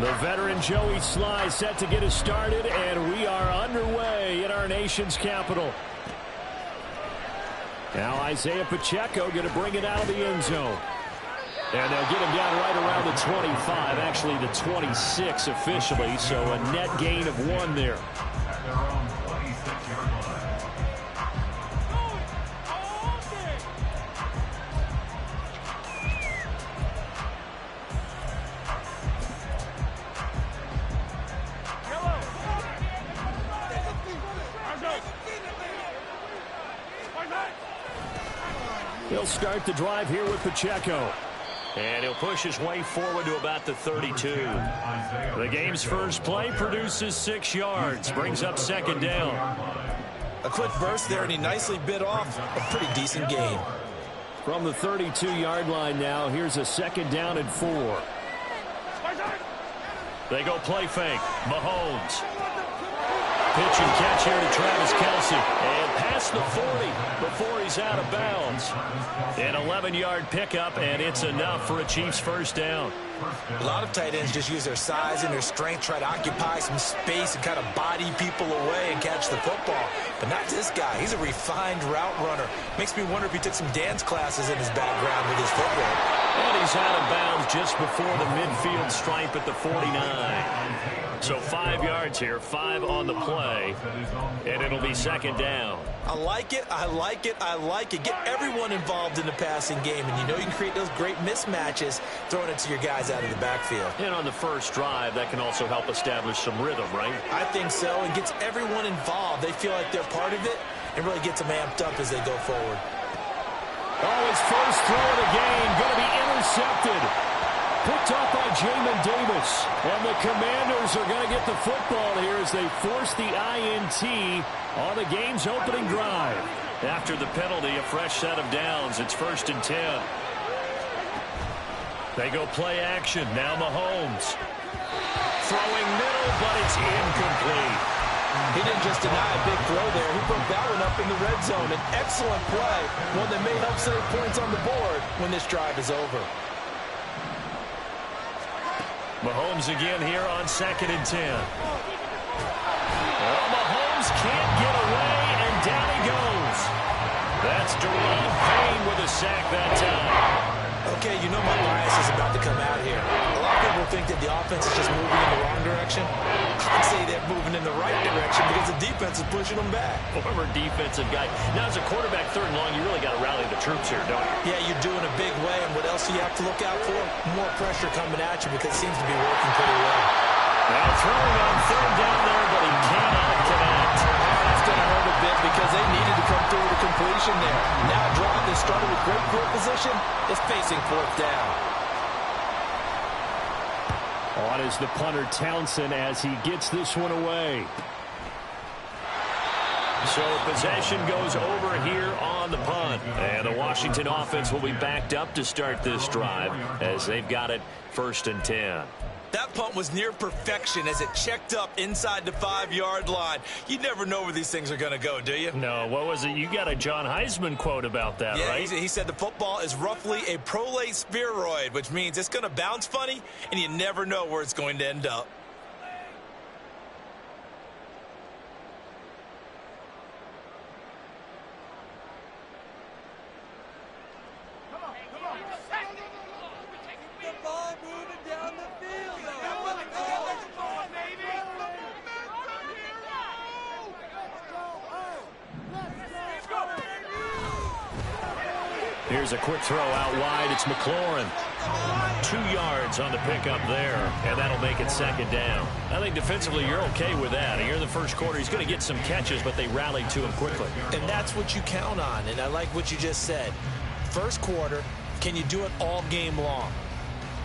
The veteran Joey Sly set to get us started, and we are underway in our nation's capital. Now Isaiah Pacheco going to bring it out of the end zone. And they'll get him down right around the 25, actually the 26 officially, so a net gain of 1 there. He'll start the drive here with Pacheco. And he'll push his way forward to about the 32. The game's first play produces 6 yards. Brings up second down. A quick burst there, and he nicely bit off a pretty decent gain. From the 32-yard line now, here's a second down and 4. They go play fake. Mahomes. Pitch and catch here to Travis Kelce. And past the 40 before he's out of bounds. An 11-yard pickup, and it's enough for a Chiefs first down. A lot of tight ends just use their size and their strength, try to occupy some space and kind of body people away and catch the football. But not this guy. He's a refined route runner. Makes me wonder if he took some dance classes in his background with his footwork. And he's out of bounds just before the midfield stripe at the 49. So 5 yards here, 5 on the play, and it'll be second down. I like it, I like it, I like it. Get everyone involved in the passing game, and you know you can create those great mismatches throwing it to your guys out of the backfield. And on the first drive, that can also help establish some rhythm, right? I think so, and gets everyone involved. They feel like they're part of it, and really gets them amped up as they go forward. Oh, his first throw of the game, going to be intercepted. Picked up by Jamin Davis. And the Commanders are going to get the football here as they force the INT on the game's opening drive. After the penalty, a fresh set of downs. It's 1st and 10. They go play action. Now Mahomes. Throwing middle, but it's incomplete. He didn't just deny a big throw there. He broke that one up in the red zone. An excellent play. One that may help save points on the board when this drive is over. Mahomes again here on 2nd and 10. Well, Mahomes can't get away, and down he goes. That's Deron Payne with a sack that time. Okay, you know my bias is about to come out here. A lot of people think that the offense is just moving in the wrong direction. I'd say they're moving in the right direction because the defense is pushing them back. Former defensive guy. Now, as a quarterback, 3rd and long, you really got to rally the troops here, don't you? Yeah, you're doing a big way, and what else do you have to look out for? More pressure coming at you because it seems to be working pretty well. Now throwing on 3rd down there, but he cannot connect. That's going to hurt a bit because they needed to come through with a completion there. Now a drive that started with great field position is facing 4th down. On is the punter Townsend as he gets this one away. So possession goes over here on the punt. And the Washington offense will be backed up to start this drive as they've got it 1st and 10. That punt was near perfection as it checked up inside the 5-yard line. You never know where these things are going to go, do you? No, what was it? You got a John Heisman quote about that, yeah, right? He said the football is roughly a prolate spheroid, which means it's going to bounce funny, and you never know where it's going to end up. Here's a quick throw out wide. It's McLaurin. 2 yards on the pickup there, and that'll make it 2nd down. I think defensively you're okay with that. Here in the first quarter, he's going to get some catches, but they rallied to him quickly. And that's what you count on, and I like what you just said. First quarter, can you do it all game long?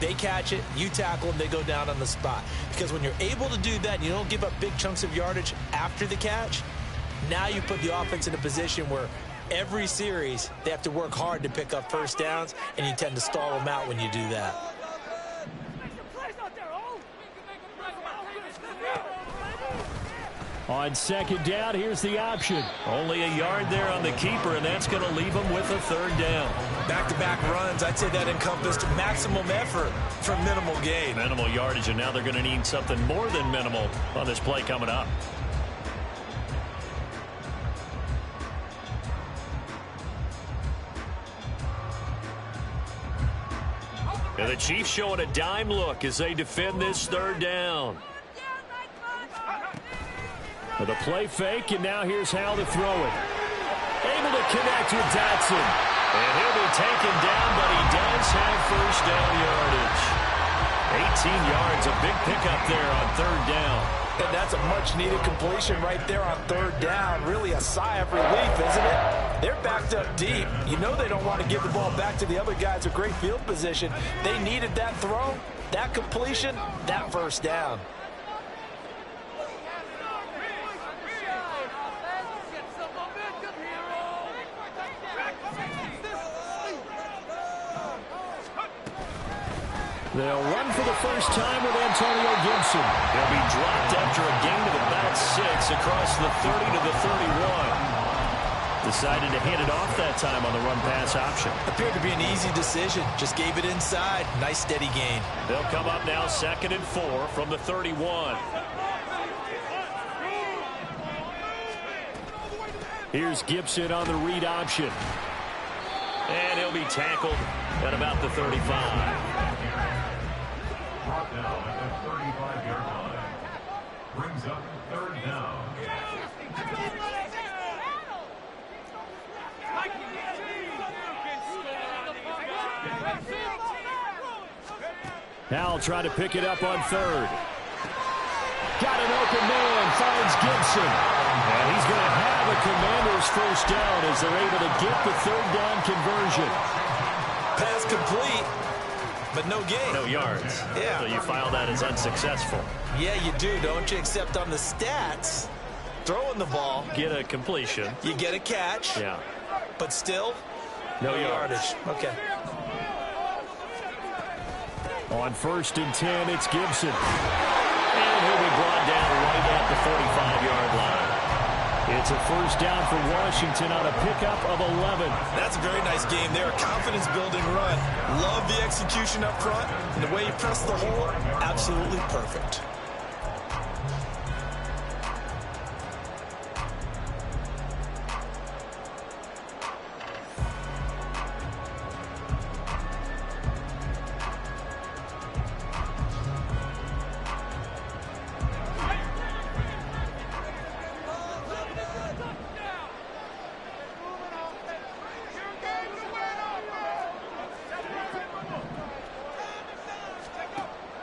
They catch it, you tackle them, they go down on the spot. Because when you're able to do that and you don't give up big chunks of yardage after the catch, now you put the offense in a position where every series, they have to work hard to pick up first downs, and you tend to stall them out when you do that. On second down, here's the option. Only a yard there on the keeper, and that's going to leave them with a third down. Back-to-back runs, I'd say that encompassed maximum effort for minimal gain. Minimal yardage, and now they're going to need something more than minimal on this play coming up. And the Chiefs showing a dime look as they defend this third down. With a play fake, and now here's Howell to throw it. Able to connect with Dotson. And he'll be taken down, but he does have first down yardage. 18 yards, a big pickup there on third down. And that's a much-needed completion right there on third down. Really a sigh of relief, isn't it? They're backed up deep. You know they don't want to give the ball back to the other guys with great field position. They needed that throw, that completion, that first down. They'll run for the first time with Antonio Gibson. He'll be dropped after a gain of about 6 across the 30 to the 31. Decided to hand it off that time on the run-pass option. Appeared to be an easy decision. Just gave it inside. Nice steady gain. They'll come up now 2nd and 4 from the 31. Here's Gibson on the read option. And he'll be tackled at about the 35. Brought down at the 35-yard line. Brings up third down. Howell trying to pick it up on third. Got an open man, finds Gibson. And he's going to have a Commander's first down as they're able to get the third down conversion. Pass complete, but no gain. No yards. Yeah. So you file that as unsuccessful. Yeah, you do, don't you? Except on the stats, throwing the ball. Get a completion. You get a catch. Yeah. But still, no yardage. Okay. On 1st and 10, it's Gibson. And he'll be brought down right at the 45-yard line. It's a first down for Washington on a pickup of 11. That's a very nice game there. Confidence-building run. Love the execution up front. And the way you press the hole, absolutely perfect.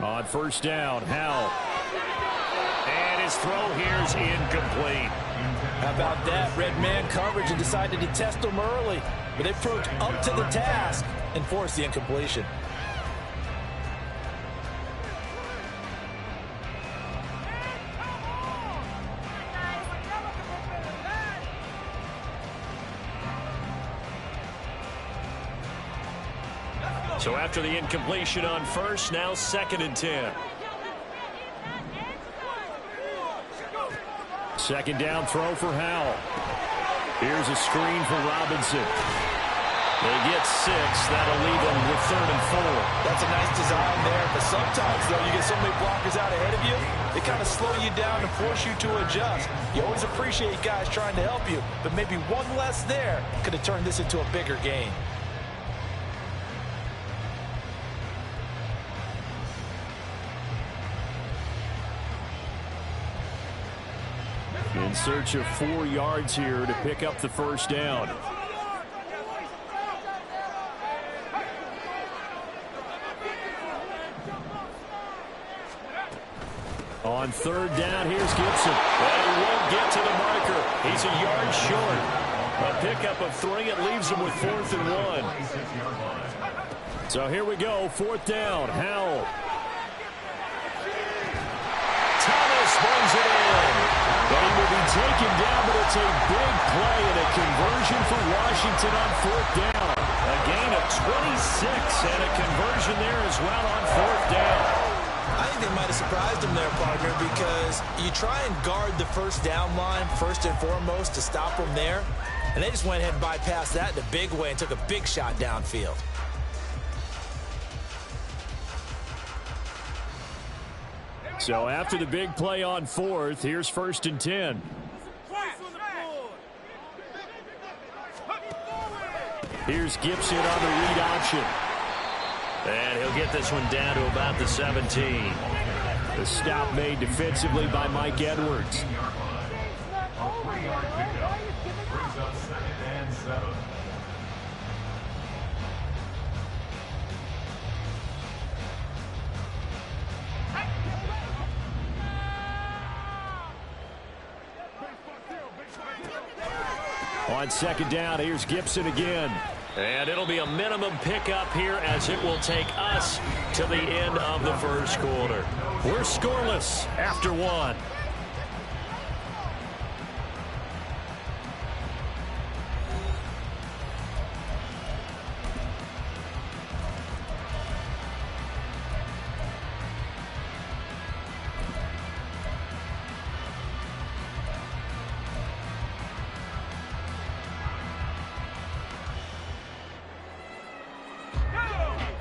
On first down, Howell. And his throw here is incomplete. How about that? Red man coverage and decided to test them early. But they approached up to the task and forced the incompletion. So after the incompletion on first, now 2nd and 10. Second down throw for Howell. Here's a screen for Robinson. They get 6. That'll leave them with 3rd and 4. That's a nice design there. But sometimes, though, you get so many blockers out ahead of you, they kind of slow you down and force you to adjust. You always appreciate guys trying to help you, but maybe one less there could have turned this into a bigger gain. In search of 4 yards here to pick up the first down. On 3rd down, here's Gibson. But he won't get to the marker. He's a yard short. A pickup of 3. It leaves him with 4th and 1. So here we go, 4th down, Howell. Thomas brings it in. But he will be taken down, but it's a big play and a conversion for Washington on 4th down. A gain of 26 and a conversion there as well on 4th down. I think they might have surprised him there, partner, because you try and guard the first down line first and foremost to stop them there, and they just went ahead and bypassed that in a big way and took a big shot downfield. So after the big play on fourth, here's 1st and 10. Here's Gibson on the read option. And he'll get this one down to about the 17. The stop made defensively by Mike Edwards. A 3-yard pickup brings up 2nd and 7. On 2nd down, here's Gibson again. And it'll be a minimum pickup here as it will take us to the end of the first quarter. We're scoreless after 1.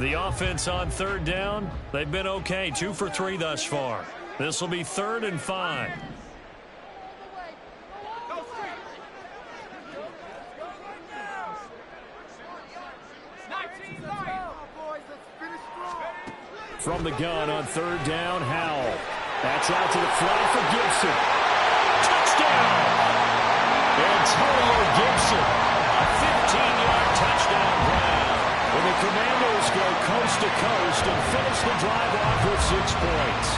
The offense on 3rd down, they've been okay, 2 for 3 thus far. This will be 3rd and 5. From the gun on 3rd down, Howell. That's out to the flat for Gibson. Touchdown! Antonio Gibson, a 15-yard touchdown grab. And the Commandos go coast to coast and finish the drive off with 6 points.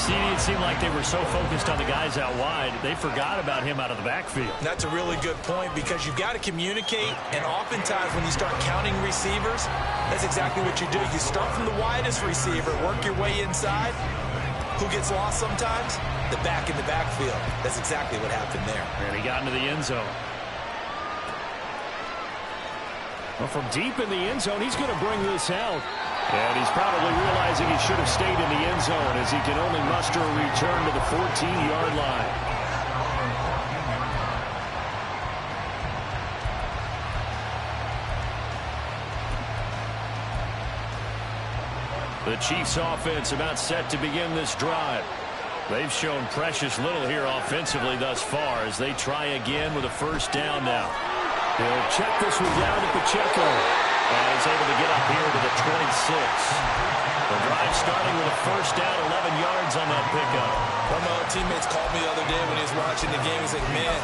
See, it seemed like they were so focused on the guys out wide, they forgot about him out of the backfield. That's a really good point because you've got to communicate, and oftentimes when you start counting receivers, that's exactly what you do. You start from the widest receiver, work your way inside. Who gets lost sometimes? The back in the backfield. That's exactly what happened there. And he got into the end zone. Well, from deep in the end zone, he's going to bring this out. And he's probably realizing he should have stayed in the end zone as he can only muster a return to the 14-yard line. The Chiefs offense about set to begin this drive. They've shown precious little here offensively thus far as they try again with a 1st down now. He'll check this one down to Pacheco. And he's able to get up here to the 26. The drive starting with a 1st down, 11 yards on that pickup. One of my old teammates called me the other day when he was watching the game. He's like, man,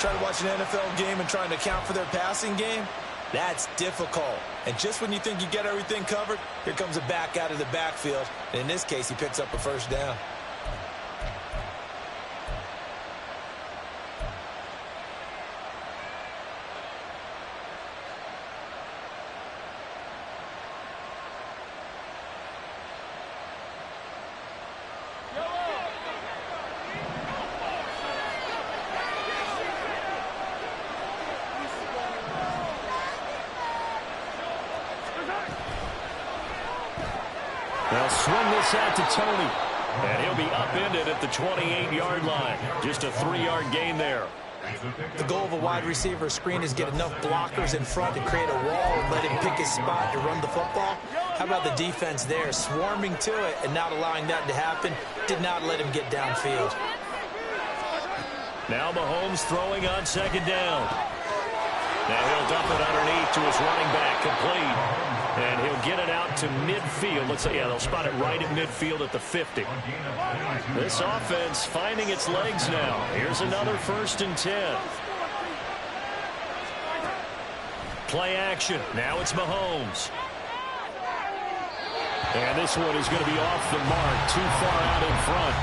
trying to watch an NFL game and trying to account for their passing game, that's difficult. And just when you think you get everything covered, here comes a back out of the backfield. And in this case, he picks up a 1st down. They'll swing this out to Tony. And he'll be upended at the 28-yard line. Just a 3-yard gain there. The goal of a wide receiver screen is get enough blockers in front to create a wall and let him pick his spot to run the football. How about the defense there, swarming to it and not allowing that to happen? Did not let him get downfield. Now Mahomes throwing on 2nd down. Now he'll dump it underneath to his running back, complete. And he'll get it out to midfield. Looks like, yeah, they'll spot it right at midfield at the 50. This offense finding its legs now. Here's another 1st and 10. Play action. Now it's Mahomes. And this one is going to be off the mark, too far out in front.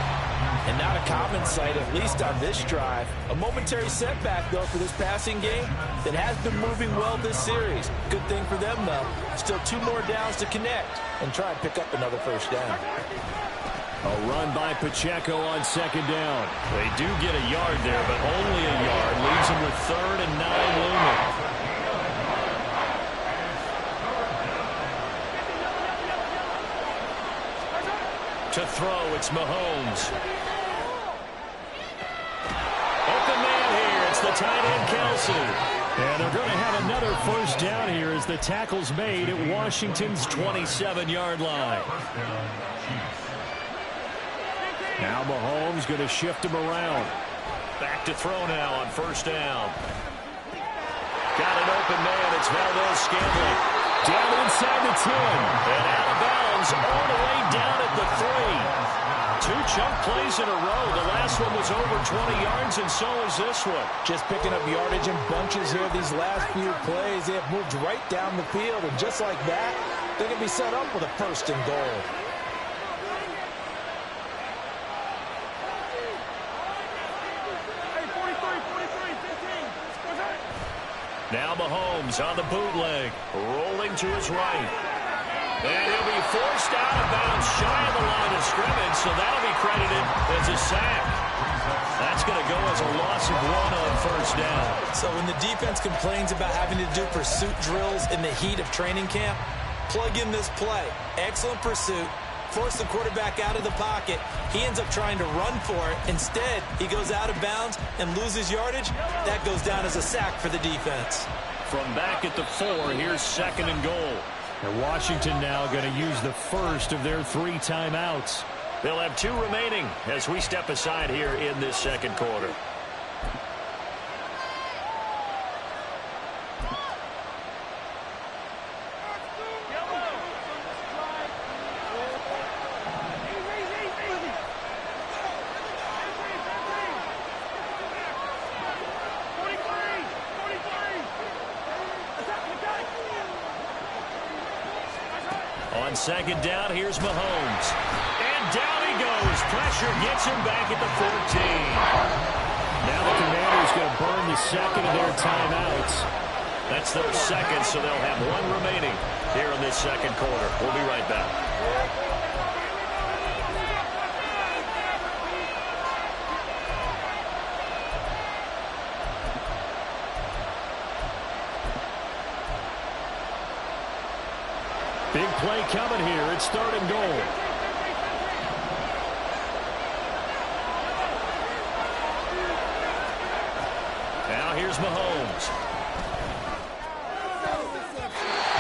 And not a common sight, at least on this drive. A momentary setback, though, for this passing game that has been moving well this series. Good thing for them, though. Still 2 more downs to connect and try and pick up another 1st down. A run by Pacheco on 2nd down. They do get a yard there, but only a yard. Leaves them with 3rd and 9 looming. To throw, it's Mahomes. Open man here. It's the tight end, Kelsey. And they're going to have another first down here as the tackle's made at Washington's 27-yard line. Now Mahomes going to shift him around. Back to throw now on first down. Got an open man. It's Valdez-Scantling. Down inside the 10. And out of bounds all the way down at the 3. 2 chunk plays in a row. The last one was over 20 yards, and so is this one. Just picking up yardage in bunches here these last few plays. They have moved right down the field, and just like that, they can be set up with a first and goal. Now Mahomes on the bootleg, rolling to his right. And he'll be forced out of bounds shy of the line of scrimmage, so that'll be credited as a sack. That's going to go as a loss of 1 on first down. So when the defense complains about having to do pursuit drills in the heat of training camp, plug in this play. Excellent pursuit. Force the quarterback out of the pocket. He ends up trying to run for it. Instead, he goes out of bounds and loses yardage. That goes down as a sack for the defense. From back at the 4, here's 2nd and goal. And Washington now going to use the first of their 3 timeouts. They'll have 2 remaining as we step aside here in this second quarter. On second down, here's Mahomes. And down he goes. Pressure gets him back at the 14. Now the Commanders going to burn the second of their timeouts. That's their second, so they'll have 1 remaining here in this second quarter. We'll be right back. Big play coming here. It's 3rd and goal. Now here's Mahomes.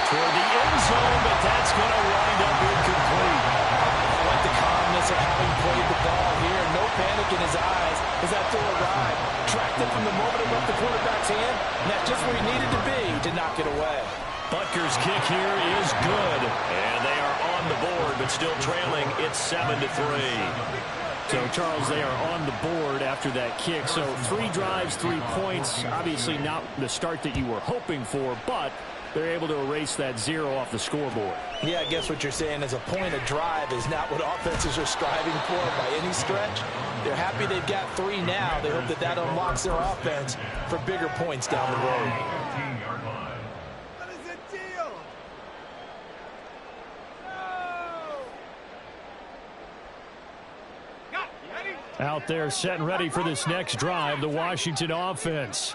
Toward the end zone, but that's going to wind up incomplete. I like the calmness of having played the ball here. No panic in his eyes as that throw arrived. Tracked it from the moment it left the quarterback's hand, and that's just where he needed to be to knock it away. Butker's kick here is good, and they are on the board, but still trailing. It's 7-3. So, Charles, they are on the board after that kick. So, 3 drives, 3 points. Obviously not the start that you were hoping for, but they're able to erase that 0 off the scoreboard. Yeah, I guess what you're saying is a point of drive is not what offenses are striving for by any stretch. They're happy they've got 3 now. They hope that that unlocks their offense for bigger points down the road. Out there set and ready for this next drive, the Washington offense.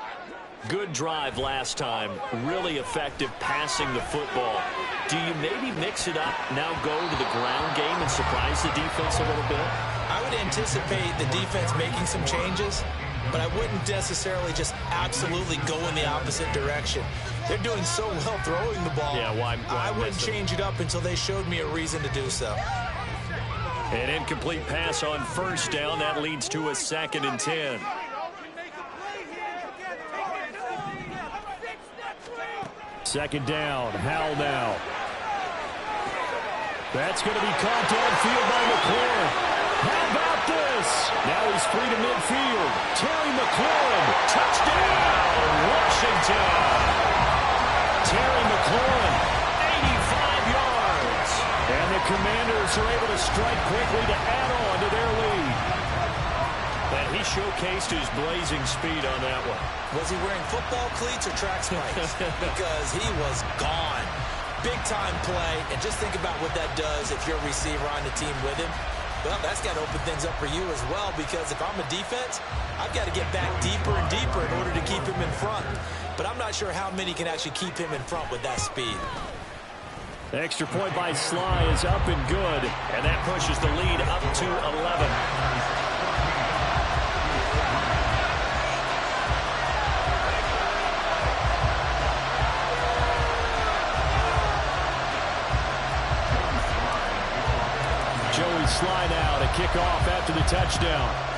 Good drive last time. Really effective passing the football. Do you maybe mix it up, now go to the ground game and surprise the defense a little bit? I would anticipate the defense making some changes, but I wouldn't necessarily just absolutely go in the opposite direction. They're doing so well throwing the ball. Yeah, why I wouldn't change it up until they showed me a reason to do so. An incomplete pass on first down. That leads to a 2nd and 10. Second down. Howell now. That's going to be caught downfield by McLaurin. How about this? Now he's free to midfield. Terry McLaurin. Touchdown, Washington. Terry McLaurin, 85 yards. And the Commanders are able to strike quickly to add on to their lead. And he showcased his blazing speed on that one. Was he wearing football cleats or track spikes? Because he was gone. Big-time play, and just think about what that does if you're a receiver on the team with him. Well, that's got to open things up for you as well, because if I'm a defense, I've got to get back deeper and deeper in order to keep him in front. But I'm not sure how many can actually keep him in front with that speed. The extra point by Sly is up and good. And that pushes the lead up to 11. Joey Sly now to kick off after the touchdown.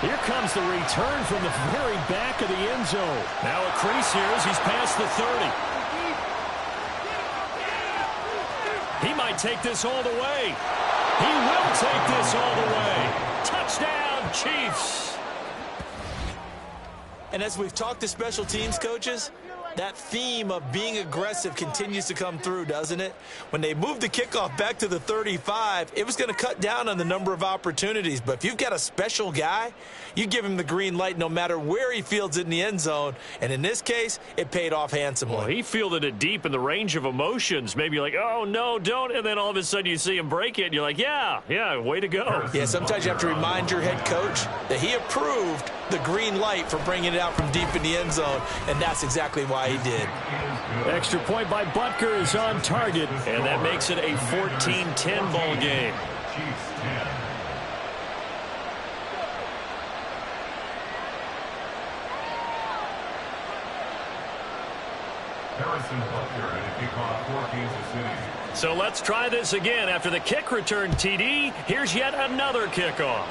Here comes the return from the very back of the end zone. Now a crease here as he's past the 30. He might take this all the way. He will take this all the way. Touchdown, Chiefs. And as we've talked to special teams coaches, that theme of being aggressive continues to come through, doesn't it? When they moved the kickoff back to the 35, it was going to cut down on the number of opportunities. But if you've got a special guy, you give him the green light no matter where he fields it in the end zone. And in this case, it paid off handsomely. Well, he fielded it deep in the range of emotions. Maybe you're like, oh, no, don't. And then all of a sudden you see him break it, and you're like, yeah, way to go. Yeah, sometimes you have to remind your head coach that he approved the green light for bringing it out from deep in the end zone, and that's exactly why he did. Extra point by Butker is on target. And that makes it a 14-10 ball game. Chiefs 10. Harrison Butker at a kickoff for Kansas City. So let's try this again. After the kick return, TD, here's yet another kickoff.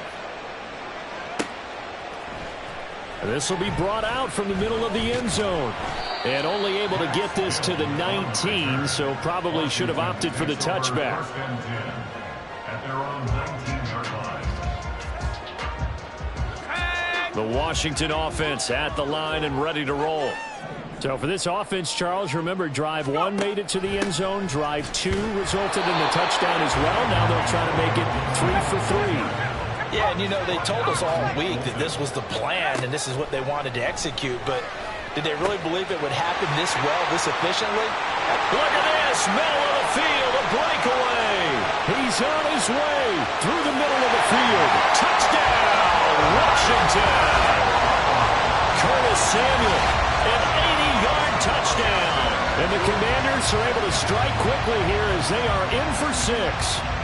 This will be brought out from the middle of the end zone. And only able to get this to the 19, so probably should have opted for the touchback. First and 10 at their own 19-yard line. The Washington offense at the line and ready to roll. So for this offense, Charles, remember, drive 1 made it to the end zone. Drive 2 resulted in the touchdown as well. Now they'll try to make it 3 for 3. Yeah, and you know, they told us all week that this was the plan and this is what they wanted to execute, but did they really believe it would happen this well, this efficiently? Look at this, middle of the field, a breakaway. He's on his way through the middle of the field. Touchdown, Washington. Curtis Samuel, an 80-yard touchdown. And the Commanders are able to strike quickly here as they are in for 6.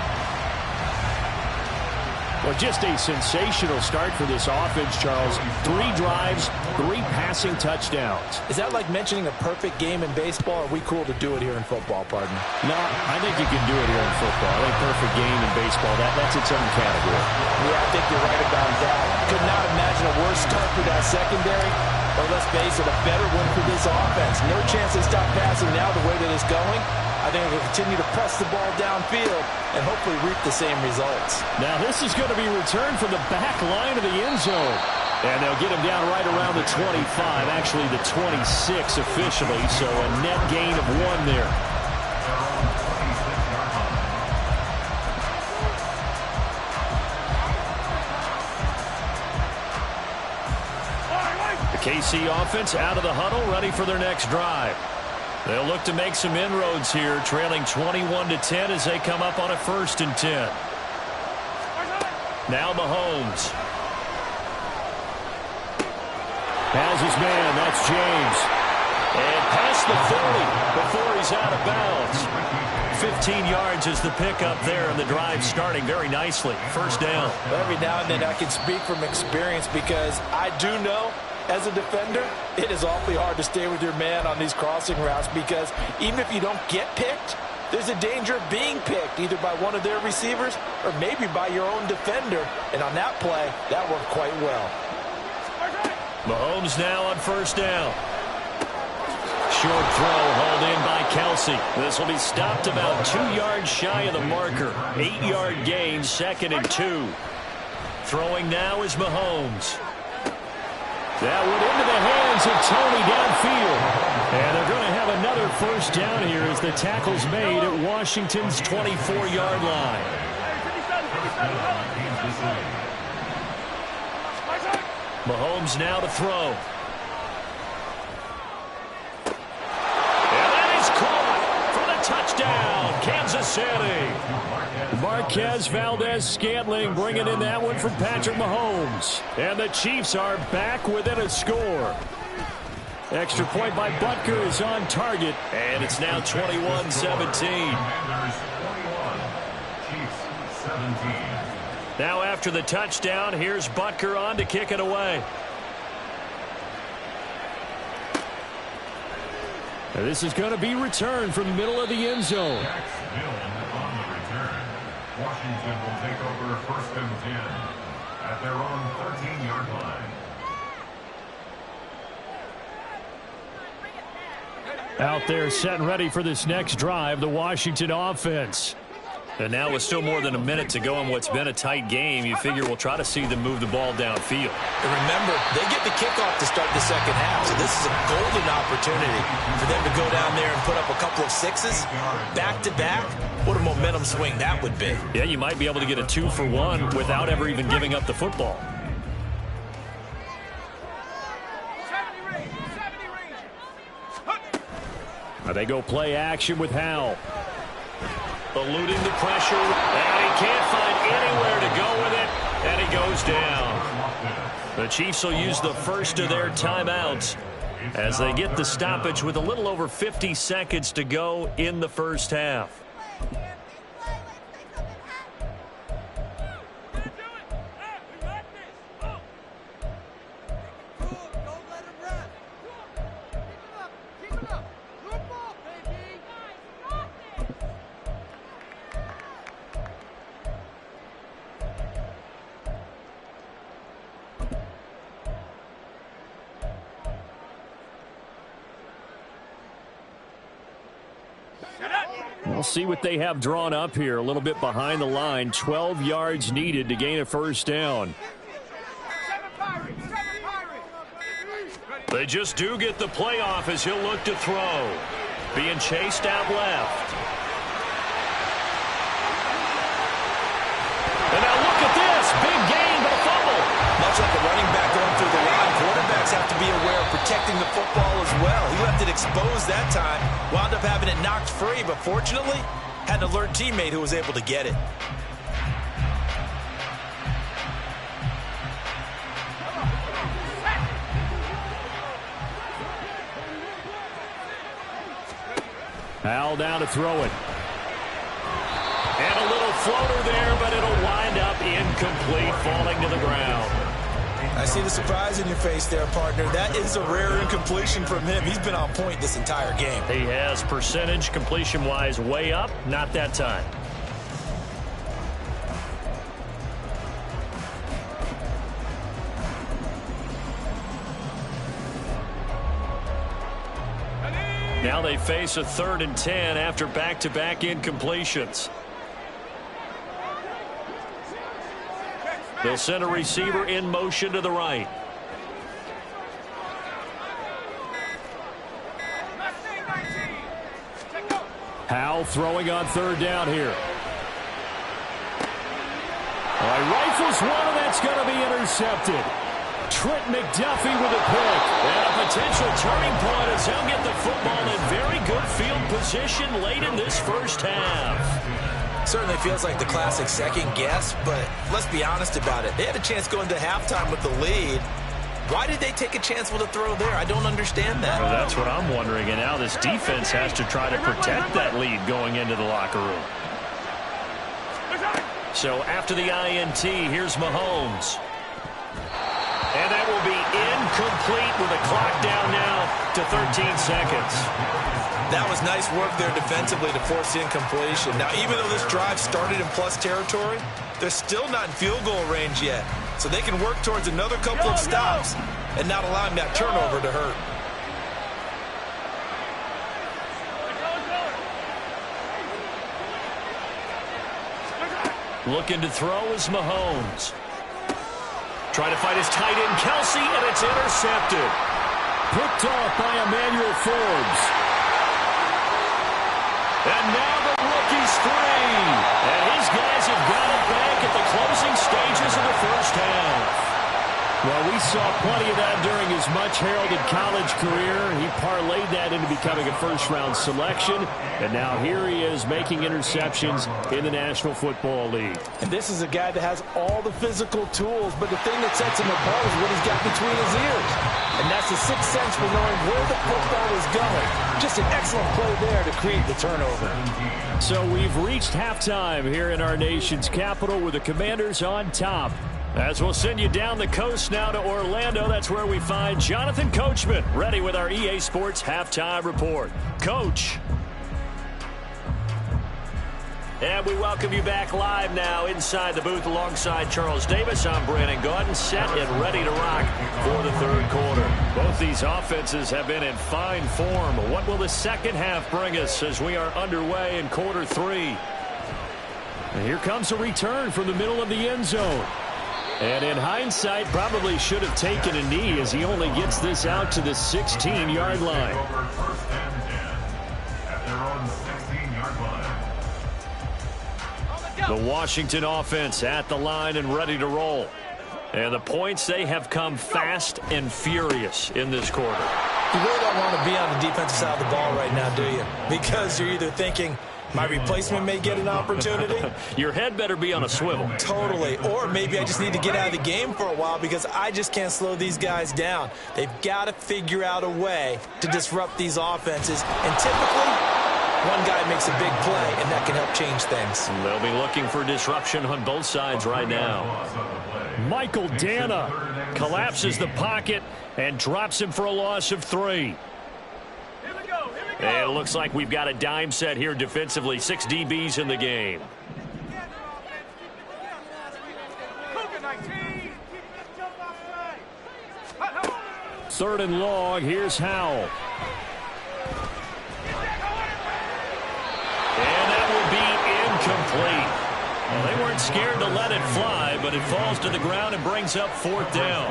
Well, just a sensational start for this offense, Charles. 3 drives, 3 passing touchdowns. Is that like mentioning a perfect game in baseball, or are we cool to do it here in football, pardon? No, I think you can do it here in football. I think perfect game in baseball, that's its own category. Yeah, I think you're right about that. Could not imagine a worse start for that secondary, or let's face it, a better one for this offense. No chance they stop passing now the way that it's going. I think they'll continue to press the ball downfield and hopefully reap the same results. Now this is going to be returned from the back line of the end zone. And they'll get him down right around the 25, actually the 26 officially, so a net gain of 1 there. The KC offense out of the huddle, ready for their next drive. They'll look to make some inroads here, trailing 21-10 as they come up on a 1st and 10. Now Mahomes. Has his man, that's James. And past the 30 before he's out of bounds. 15 yards is the pickup there, and the drive starting very nicely. 1st down. Every now and then I can speak from experience because I do know, as a defender, it is awfully hard to stay with your man on these crossing routes because even if you don't get picked, there's a danger of being picked either by one of their receivers or maybe by your own defender. And on that play, that worked quite well. Mahomes now on 1st down. Short throw hauled in by Kelsey. This will be stopped about 2 yards shy of the marker. 8-yard gain, 2nd and 2. Throwing now is Mahomes. That went into the hands of Tony downfield. And they're going to have another 1st down here as the tackle's made at Washington's 24-yard line. Mahomes now to throw. And that is caught for the touchdown, Kansas City. Marquez Valdez-Scantling bringing in that one from Patrick Mahomes. And the Chiefs are back within a score. Extra point by Butker is on target. And it's now 21-17. Commanders 21, Chiefs 17. Now after the touchdown, here's Butker on to kick it away. And this is going to be returned from the middle of the end zone. Jacksonville on the return. Washington will take over 1st and 10 at their own 13-yard line. Out there set and ready for this next drive, the Washington offense. And now with still more than a minute to go in what's been a tight game, you figure we'll try to see them move the ball downfield. And remember, they get the kickoff to start the second half, so this is a golden opportunity for them to go down there and put up a couple of sixes back-to-back. What a momentum swing that would be. Yeah, you might be able to get a 2-for-1 without ever even giving up the football. Now they go play action with Howell. Eluding the pressure, and he can't find anywhere to go with it, and he goes down. The Chiefs will use the first of their timeouts as they get the stoppage with a little over 50 seconds to go in the first half. We'll see what they have drawn up here. A little bit behind the line. 12 yards needed to gain a first down. They just do get the playoff as he'll look to throw. Being chased out left. And now look at this. Big gain, but a fumble. Much like a running back going through the line, quarterbacks have to be aware of protecting the football as well. He left it exposed that time, wound up having it knocked free, but fortunately, had an alert teammate who was able to get it. Howell down to throw it. And a little floater there, but it'll wind up incomplete, falling to the ground. I see the surprise in your face there, partner. That is a rare incompletion from him. He's been on point this entire game. He has percentage completion-wise way up, not that time. Now they face a 3rd and 10 after back-to-back incompletions. They'll send a receiver in motion to the right. Howell throwing on 3rd down here. All right, rifles one, and that's going to be intercepted. Trent McDuffie with a pick. And a potential turning point as he'll get the football in very good field position late in this first half. Certainly feels like the classic second guess, but let's be honest about it. They had a chance going to halftime with the lead. Why did they take a chance with a throw there? I don't understand that. Well, that's what I'm wondering, and now this defense has to try to protect that lead going into the locker room. So after the INT, here's Mahomes. And that will be incomplete with the clock down now to 13 seconds. That was nice work there defensively to force the incompletion. Now, even though this drive started in plus territory, they're still not in field goal range yet. So they can work towards another couple of stops and not allowing that turnover to hurt. Looking to throw is Mahomes. Trying to find his tight end, Kelsey, and it's intercepted. Picked off by Emmanuel Forbes. And now the rookie's free. And his guys have got it back at the closing stages of the first half. Well, we saw plenty of that during his much-heralded college career. He parlayed that into becoming a first-round selection. And now here he is making interceptions in the National Football League. And this is a guy that has all the physical tools, but the thing that sets him apart is what he's got between his ears. And that's the sixth sense for knowing where the football is going. Just an excellent play there to create the turnover. So we've reached halftime here in our nation's capital with the Commanders on top. As we'll send you down the coast now to Orlando, that's where we find Jonathan Coachman, ready with our EA Sports halftime report. Coach. And we welcome you back live now inside the booth alongside Charles Davis. I'm Brandon Gaudin, set and ready to rock for the third quarter. Both these offenses have been in fine form. What will the second half bring us as we are underway in quarter three? And here comes a return from the middle of the end zone. And in hindsight, probably should have taken a knee as he only gets this out to the 16-yard line. The Washington offense at the line and ready to roll. And the points, they have come fast and furious in this quarter. You really don't want to be on the defensive side of the ball right now, do you? Because you're either thinking, my replacement may get an opportunity. Your head better be on a swivel. Totally. Or maybe I just need to get out of the game for a while because I just can't slow these guys down. They've got to figure out a way to disrupt these offenses. And typically, one guy makes a big play, and that can help change things. They'll be looking for disruption on both sides right now. Michael Dana collapses the pocket and drops him for a loss of 3. And it looks like we've got a dime set here defensively. 6 DBs in the game. Third and long. Here's Howell. And that will be incomplete. Well, they weren't scared to let it fly, but it falls to the ground and brings up 4th down.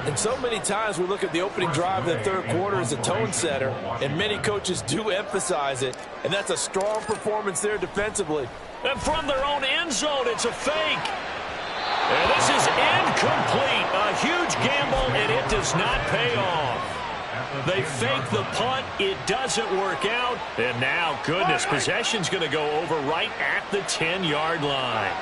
And so many times we look at the opening drive of the third quarter as a tone setter, and many coaches do emphasize it, and that's a strong performance there defensively. And from their own end zone, it's a fake. And this is incomplete. A huge gamble, and it does not pay off. They fake the punt. It doesn't work out. And now, goodness, possession's going to go over right at the 10-yard line.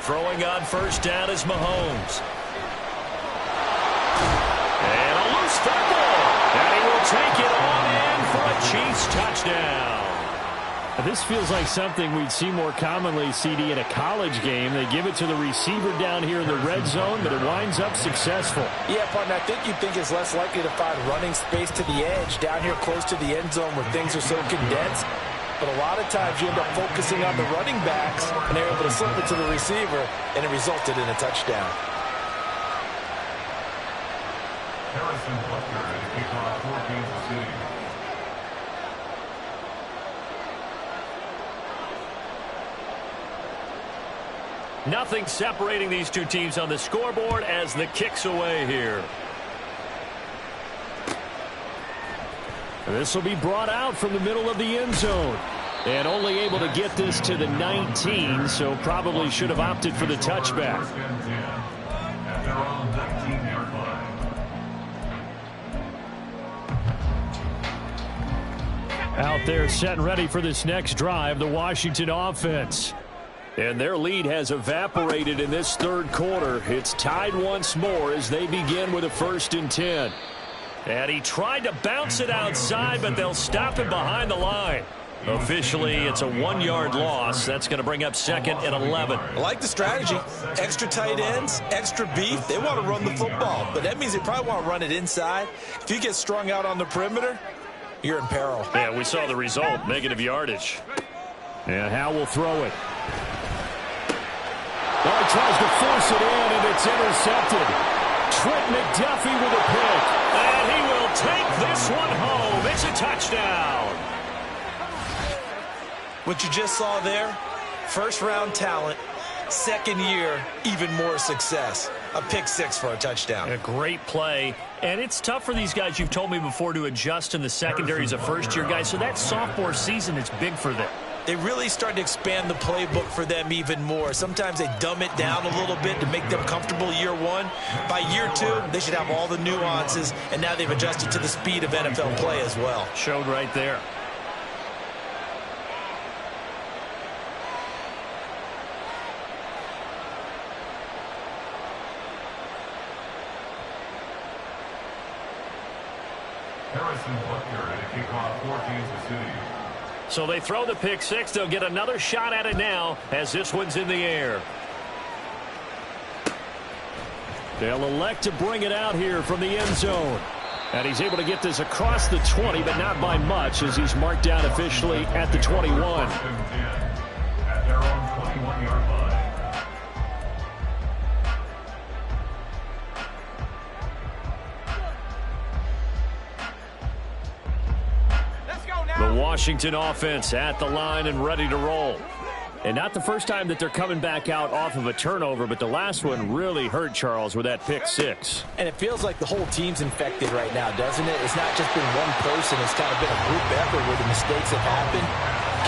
Throwing on first down is Mahomes. And a loose football. And he will take it on in for a Chiefs touchdown. This feels like something we'd see more commonly, CD, in a college game. They give it to the receiver down here in the red zone, but it winds up successful. Yeah, partner, I think you'd think it's less likely to find running space to the edge down here close to the end zone where things are so condensed. But a lot of times you end up focusing on the running backs, and they're able to slip it to the receiver, and it resulted in a touchdown. Harrison Butker at kickoff for Kansas City. Nothing separating these two teams on the scoreboard as the kick's away here. This will be brought out from the middle of the end zone. And only able to get this to the 19, so probably should have opted for the touchback. At their own 19-yard line. Out there set and ready for this next drive, the Washington offense. And their lead has evaporated in this third quarter. It's tied once more as they begin with a 1st and 10. And he tried to bounce it outside, but they'll stop him behind the line. Officially, it's a 1-yard loss. That's going to bring up 2nd and 11. I like the strategy. Extra tight ends, extra beef. They want to run the football, but that means they probably want to run it inside. If you get strung out on the perimeter, you're in peril. Yeah, we saw the result, negative yardage. And Howell will throw it. Well, he tries to force it in, and it's intercepted. Trent McDuffie with a pick. And he will take this one home. It's a touchdown. What you just saw there, first-round talent, second year, even more success. A pick 6 for a touchdown. A great play. And it's tough for these guys, you've told me before, to adjust in the secondary as a first-year guy. So that sophomore season is big for them. They really start to expand the playbook for them even more. Sometimes they dumb it down a little bit to make them comfortable year one. By year 2, they should have all the nuances, and now they've adjusted to the speed of NFL play as well. Showed right there. Harrison Butker to kick off for Kansas City. So they throw the pick six. They'll get another shot at it now as this one's in the air. They'll elect to bring it out here from the end zone. And he's able to get this across the 20, but not by much as he's marked down officially at the 21. At their own 21-yard line. The Washington offense at the line and ready to roll. And not the first time that they're coming back out off of a turnover, but the last one really hurt, Charles, with that pick six. And it feels like the whole team's infected right now, doesn't it? It's not just been one person. It's kind of been a group effort where the mistakes have happened.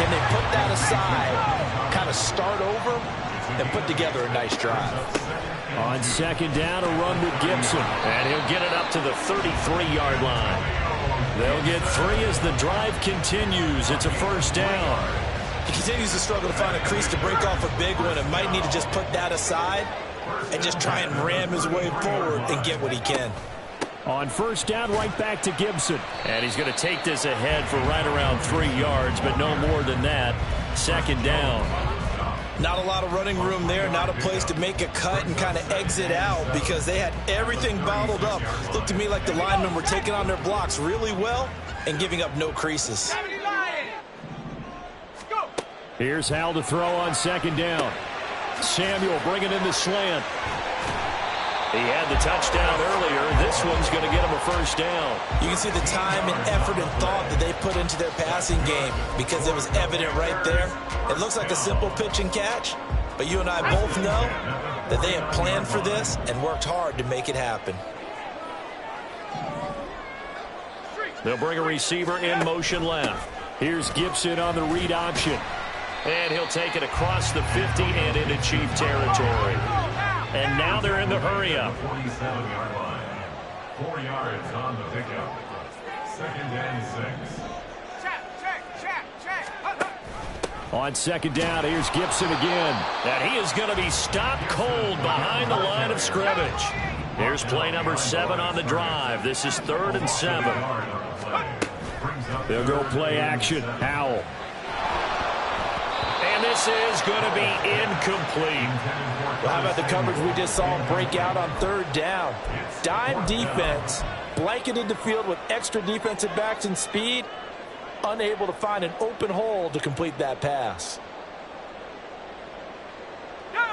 Can they put that aside, kind of start over, and put together a nice drive? On second down, a run with Gibson. And he'll get it up to the 33-yard line. They'll get three as the drive continues. It's a first down. He continues to struggle to find a crease to break off a big one and might need to just put that aside and just try and ram his way forward and get what he can. On first down, right back to Gibson. And he's going to take this ahead for right around 3 yards, but no more than that. Second down. Not a lot of running room there, not a place to make a cut and kind of exit out because they had everything bottled up. Looked to me like the linemen were taking on their blocks really well and giving up no creases. Here's Hal to throw on second down. Samuel bringing in the slant. He had the touchdown earlier. This one's going to get him a first down. You can see the time and effort and thought that they put into their passing game because it was evident right there. It looks like a simple pitch and catch, but you and I both know that they have planned for this and worked hard to make it happen. They'll bring a receiver in motion left. Here's Gibson on the read option. And he'll take it across the 50 and into Chief territory. And now they're in the hurry-up. 47-yard line. 4 yards on the pickup. Second and 6. On second down, here's Gibson again. And he is going to be stopped cold behind the line of scrimmage. Here's play number 7 on the drive. This is 3rd and 7. They'll go play action. Howell. And this is going to be incomplete. Well, how about the coverage we just saw him break out on 3rd down? Dime defense, blanketed the field with extra defensive backs and speed, unable to find an open hole to complete that pass.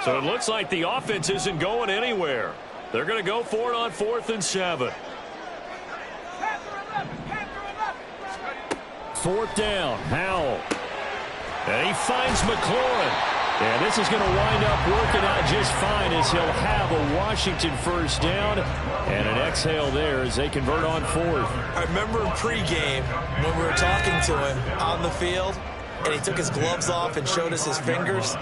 So it looks like the offense isn't going anywhere. They're going to go for it on 4th and 7. 4th down, Howell. And he finds McLaurin. And this is going to wind up working out just fine as he'll have a Washington first down. And an exhale there as they convert on 4th. I remember in pregame when we were talking to him on the field, and he took his gloves off and showed us his fingers.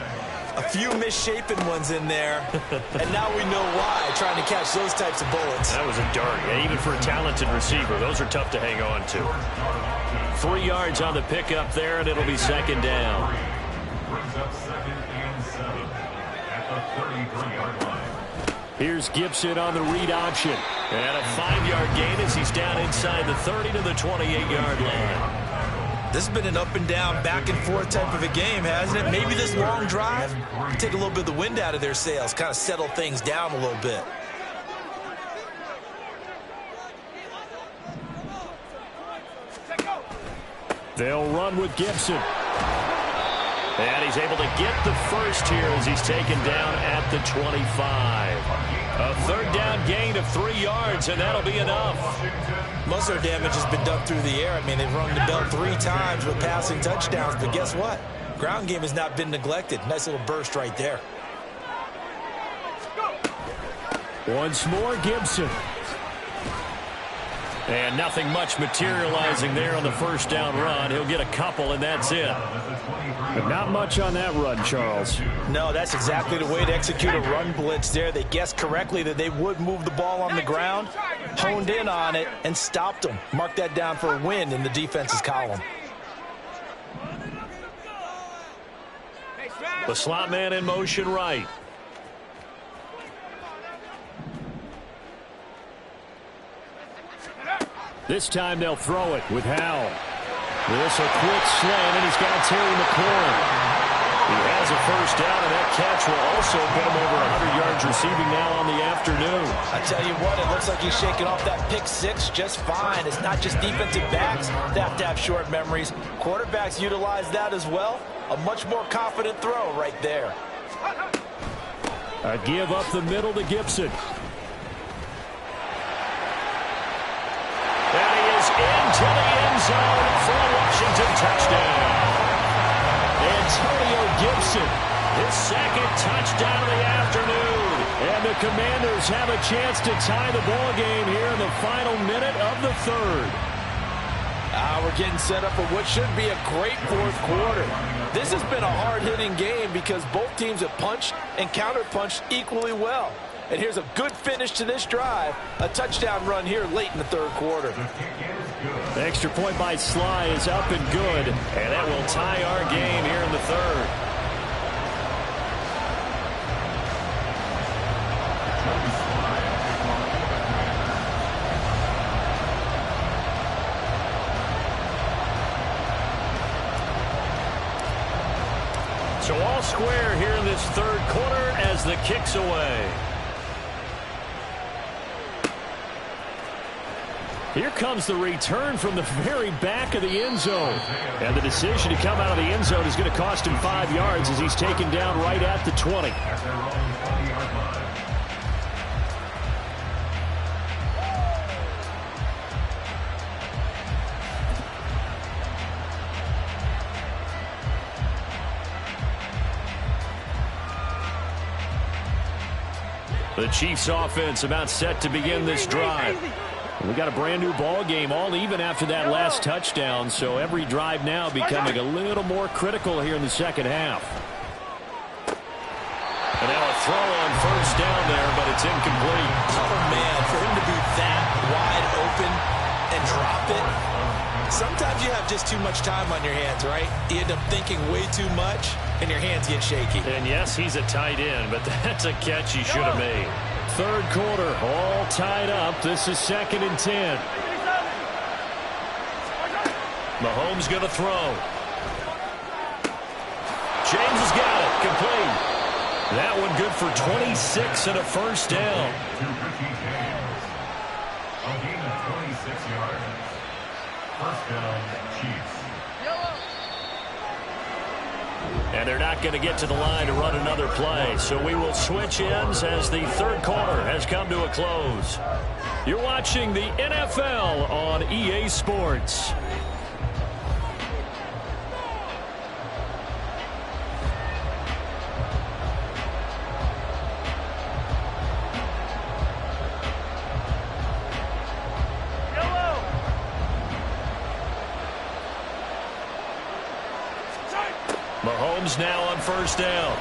A few misshapen ones in there, and now we know why, trying to catch those types of bullets. That was a dart. Yeah, even for a talented receiver, those are tough to hang on to. 3 yards on the pickup there, and it'll be second down. Brings up second and 7 at the 33-yard line. Here's Gibson on the read option. And a 5-yard gain as he's down inside the 30 to the 28-yard line. This has been an up and down, back and forth type of a game, hasn't it? Maybe this long drive take a little bit of the wind out of their sails, kind of settle things down a little bit. They'll run with Gibson. And he's able to get the first here as he's taken down at the 25. A 3rd down gain of 3 yards, and that'll be enough. Most of their damage has been done through the air. I mean, they've rung the bell 3 times with passing touchdowns, but guess what? Ground game has not been neglected. Nice little burst right there. Once more, Gibson. And nothing much materializing there on the first down run. He'll get a couple, and that's it. But not much on that run, Charles. No, that's exactly the way to execute a run blitz there. They guessed correctly that they would move the ball on the ground, honed in on it, and stopped them. Mark that down for a win in the defense's column. The slot man in motion right. This time they'll throw it with Howell. This a quick slant, and he's got Terry McLaurin. He has a first down, and that catch will also put him over 100 yards receiving now on the afternoon. I tell you what, it looks like he's shaking off that pick six just fine. It's not just defensive backs that have to have short memories. Quarterbacks utilize that as well. A much more confident throw right there. A give up the middle to Gibson. And he is into the end zone for a Washington touchdown. Antonio Gibson, his second touchdown of the afternoon. And the Commanders have a chance to tie the ball game here in the final minute of the third. We're getting set up for what should be a great fourth quarter. This has been a hard-hitting game because both teams have punched and counter-punched equally well. And here's a good finish to this drive. A touchdown run here late in the third quarter. The extra point by Sly is up and good. And that will tie our game here in the third. So all square here in this third quarter as the kick's away. Here comes the return from the very back of the end zone. And the decision to come out of the end zone is going to cost him 5 yards as he's taken down right at the 20. The Chiefs offense about set to begin this drive. We got a brand new ball game, all even after that last touchdown, so every drive now becoming a little more critical here in the second half. And now a throw on first down there, but it's incomplete. Oh, man, for him to be that wide open and drop it. Sometimes you have just too much time on your hands, right? You end up thinking way too much, and your hands get shaky. And yes, he's a tight end, but that's a catch he should have made. Third quarter, all tied up. This is 2nd and 10. Mahomes going to throw. James has got it. Complete. That one good for 26 and a first down. A gain of 26 yards. First down, Chiefs. And they're not going to get to the line to run another play. So we will switch ends as the third quarter has come to a close. You're watching the NFL on EA Sports. Mahomes now on first down.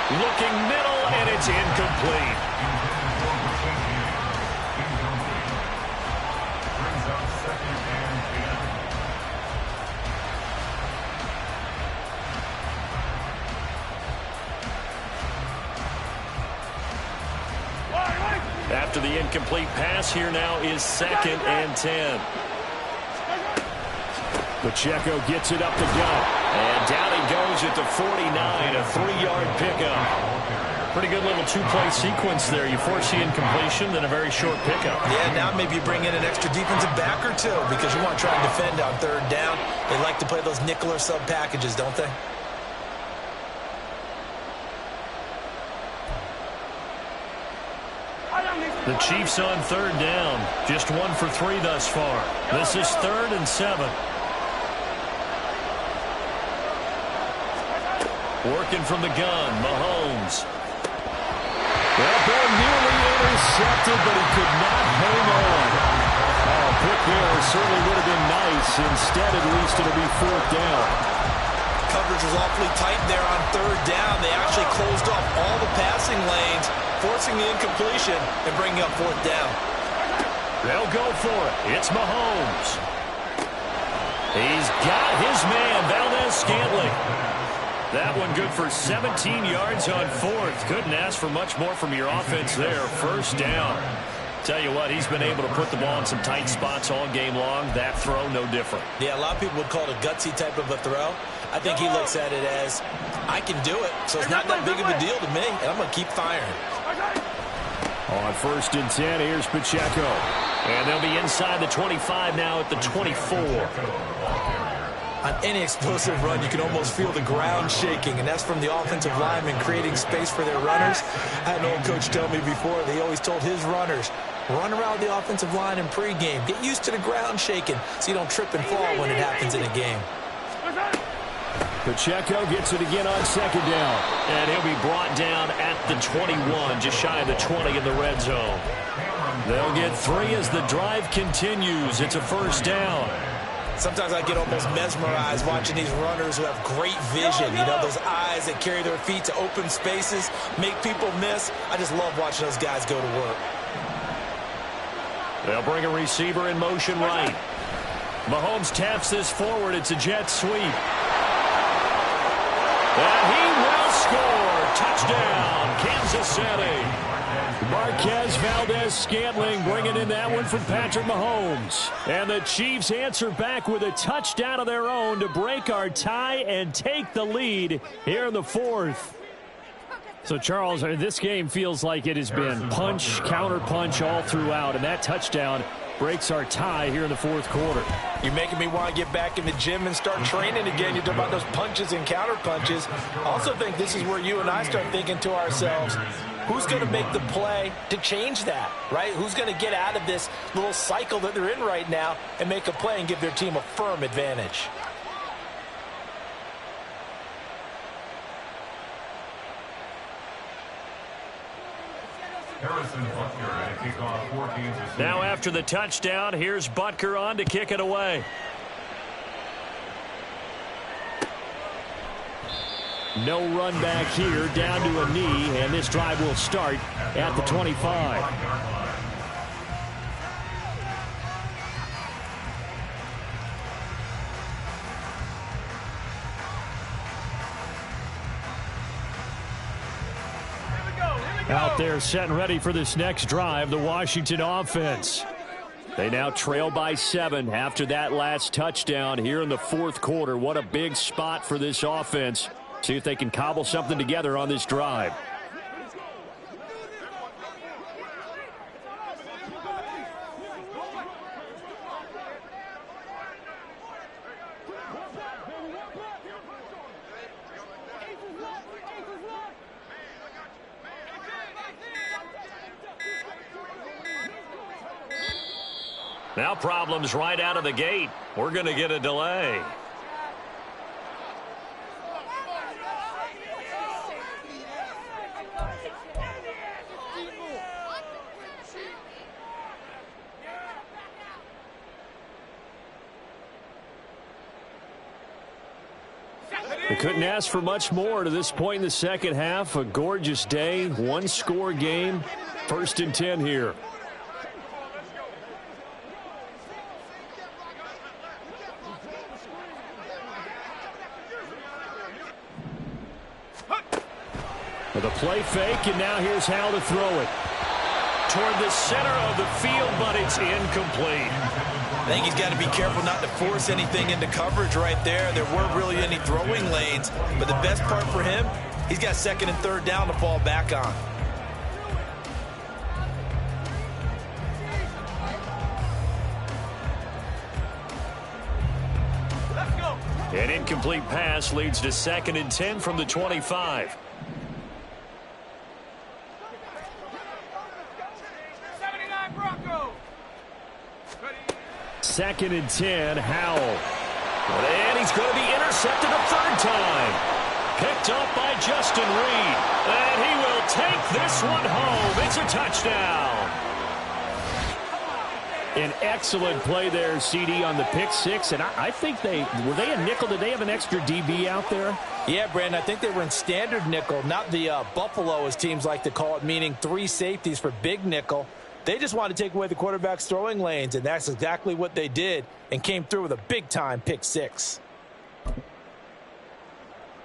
Looking middle, and it's incomplete. Brings up 2nd and 10. After the incomplete pass, here now is 2nd and 10. Pacheco gets it up the gut. And down he goes at the 49, a 3-yard pickup. Pretty good little two-play sequence there. You force the incompletion, then a very short pickup. Yeah, now maybe you bring in an extra defensive back or two because you want to try and defend on third down. They like to play those nickel or sub packages, don't they? The Chiefs on third down. Just 1 for 3 thus far. This is 3rd and 7. Working from the gun, Mahomes. That ball nearly intercepted, but he could not hang on. Oh, a pick there certainly would have been nice. Instead, at least, it'll be 4th down. Coverage was awfully tight there on third down. They actually closed off all the passing lanes, forcing the incompletion and bringing up 4th down. They'll go for it. It's Mahomes. He's got his man, Valdez-Scantling. That one good for 17 yards on 4th. Couldn't ask for much more from your offense there. First down. Tell you what, he's been able to put the ball in some tight spots all game long. That throw, no different. Yeah, a lot of people would call it a gutsy type of a throw. I think he looks at it as, I can do it, so it's not that big of a deal to me, and I'm going to keep firing. On 1st and 10, here's Pacheco. And they'll be inside the 25 now at the 24. On any explosive run, you can almost feel the ground shaking, and that's from the offensive linemen creating space for their runners. I had an old coach tell me before, they always told his runners, run around the offensive line in pregame. Get used to the ground shaking so you don't trip and fall when it happens in a game. Pacheco gets it again on 2nd down. And he'll be brought down at the 21, just shy of the 20 in the red zone. They'll get 3 as the drive continues. It's a 1st down. Sometimes I get almost mesmerized watching these runners who have great vision. You know, those eyes that carry their feet to open spaces, make people miss. I just love watching those guys go to work. They'll bring a receiver in motion right. Mahomes taps this forward. It's a jet sweep. And he will score. Touchdown, Kansas City. Marquez Valdez-Scantling bringing in that one from Patrick Mahomes. And the Chiefs answer back with a touchdown of their own to break our tie and take the lead here in the 4th. So, Charles, this game feels like it has been punch, counter-punch all throughout, and that touchdown breaks our tie here in the 4th quarter. You're making me want to get back in the gym and start training again. You talk about those punches and counter punches. I also think this is where you and I start thinking to ourselves, who's going to make the play to change that, right? Who's going to get out of this little cycle that they're in right now and make a play and give their team a firm advantage? Now after the touchdown, here's Butker on to kick it away. No run back here, down to a knee, and this drive will start at the 25. Out there set and ready for this next drive, the Washington offense. They now trail by 7 after that last touchdown here in the 4th quarter. What a big spot for this offense. See if they can cobble something together on this drive. Now problems right out of the gate. We're going to get a delay. They couldn't ask for much more to this point in the second half. A gorgeous day, one-score game. 1st and 10 here. With a play fake, and now here's how to throw it. Toward the center of the field, but it's incomplete. I think he's got to be careful not to force anything into coverage right there. There weren't really any throwing lanes, but the best part for him, he's got 2nd and 3rd down to fall back on. An incomplete pass leads to 2nd and 10 from the 25. 2nd and 10, Howell. And he's going to be intercepted a 3rd time. Picked up by Justin Reed. And he will take this one home. It's a touchdown. An excellent play there, CD, on the pick 6. And I think were they a nickel? Did they have an extra DB out there? Yeah, Brandon, I think they were in standard nickel, not the Buffalo, as teams like to call it, meaning 3 safeties for big nickel. They just wanted to take away the quarterback's throwing lanes, and that's exactly what they did and came through with a big-time pick 6.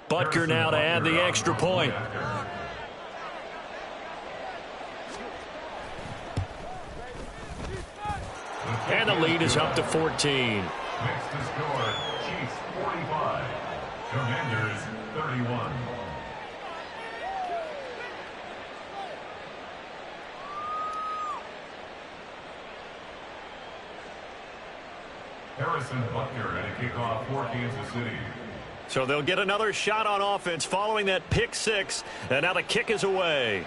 Butker now to add the extra point. And the lead is up to 14. Next to score, Chiefs 45, Commanders 31. Harrison Butker at a kickoff for Kansas City. So they'll get another shot on offense following that pick six. And now the kick is away.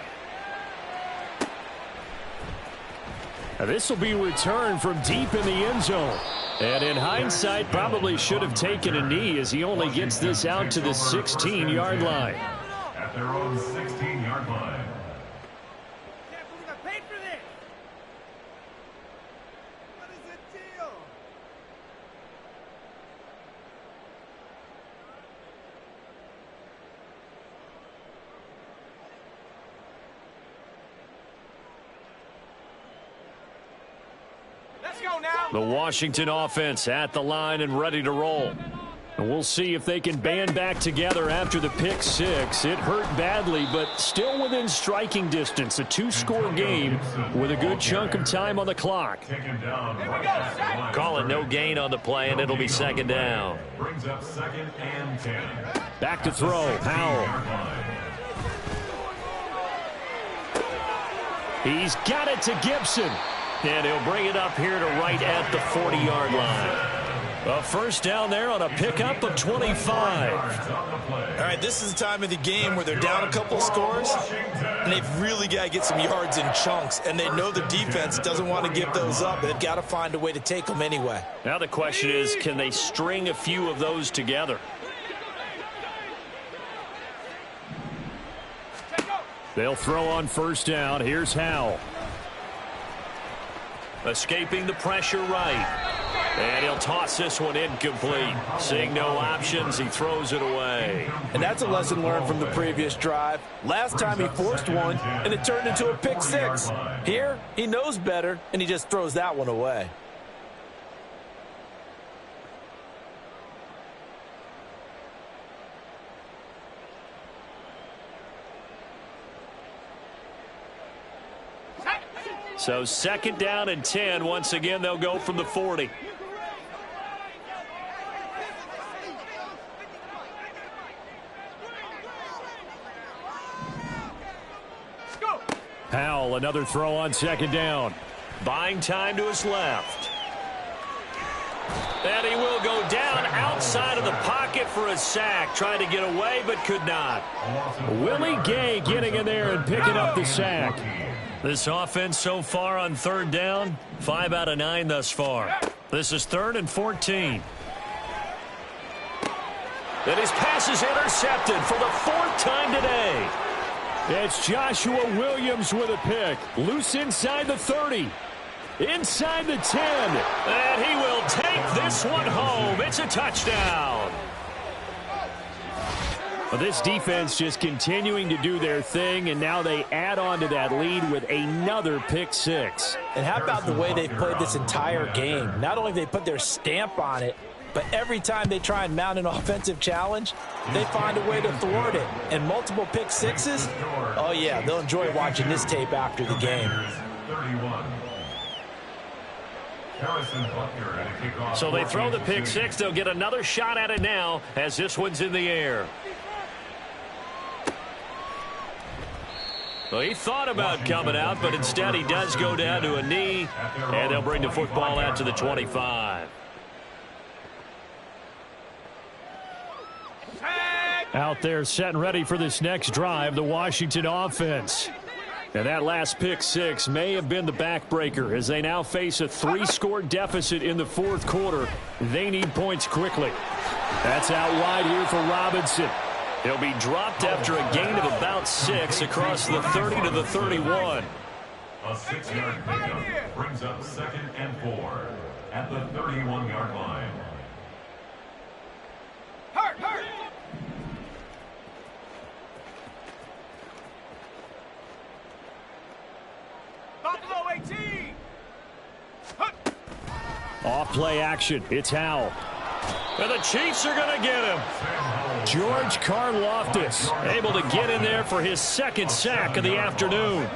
Now this will be returned from deep in the end zone. And in hindsight, probably should have taken a knee as he only gets this out to the 16-yard line. At their own 16-yard line. Can't believe I paid for this. What is the deal? Let's go now. The Washington offense at the line and ready to roll. And we'll see if they can band back together after the pick six. It hurt badly, but still within striking distance. A two-score game with a good chunk of time on the clock. Call it no gain on the play, and it'll be second down. Brings up second and 10. Back to throw, Powell. He's got it to Gibson. And he'll bring it up here to right at the 40-yard line. A first down there on a pickup of 25. All right, this is the time of the game where they're down a couple of scores, and they've really got to get some yards in chunks, and they know the defense doesn't want to give those up. They've got to find a way to take them anyway. Now the question is, can they string a few of those together? They'll throw on first down. Here's Howell. Escaping the pressure right. And he'll toss this one incomplete. Seeing no options, he throws it away. And that's a lesson learned from the previous drive. Last time he forced one, and it turned into a pick six. Here, he knows better, and he just throws that one away. So second down and 10. Once again, they'll go from the 40. Powell, another throw on second down. Buying time to his left. And he will go down outside of the pocket for a sack. Trying to get away, but could not. Willie Gay getting in there and picking up the sack. This offense so far on third down, 5 out of 9 thus far. This is 3rd and 14. And his pass is intercepted for the 4th time today. It's Joshua Williams with a pick. Loose inside the 30. Inside the 10. And he will take this one home. It's a touchdown. Well, this defense just continuing to do their thing, and now they add on to that lead with another pick six. And how about the way they've played this entire game? Not only have they put their stamp on it, but every time they try and mount an offensive challenge, they find a way to thwart it. And multiple pick sixes, oh yeah, they'll enjoy watching this tape after the game. So they throw the pick six. They'll get another shot at it now as this one's in the air. Well, he thought about coming out, but instead he does go down to a knee, and they'll bring the football out to the 25. Out there set and ready for this next drive, the Washington offense. And that last pick six may have been the backbreaker as they now face a 3-score deficit in the 4th quarter. They need points quickly. That's out wide here for Robinson. He'll be dropped after a gain of about 6 across the 30 to the 31. A 6-yard pickup brings up 2nd and 4 at the 31-yard line. Hurt, hurt. Buffalo 18. Off play action. It's Howell. And the Chiefs are going to get him. George Karlaftis Able to get in there for his 2nd sack of the afternoon.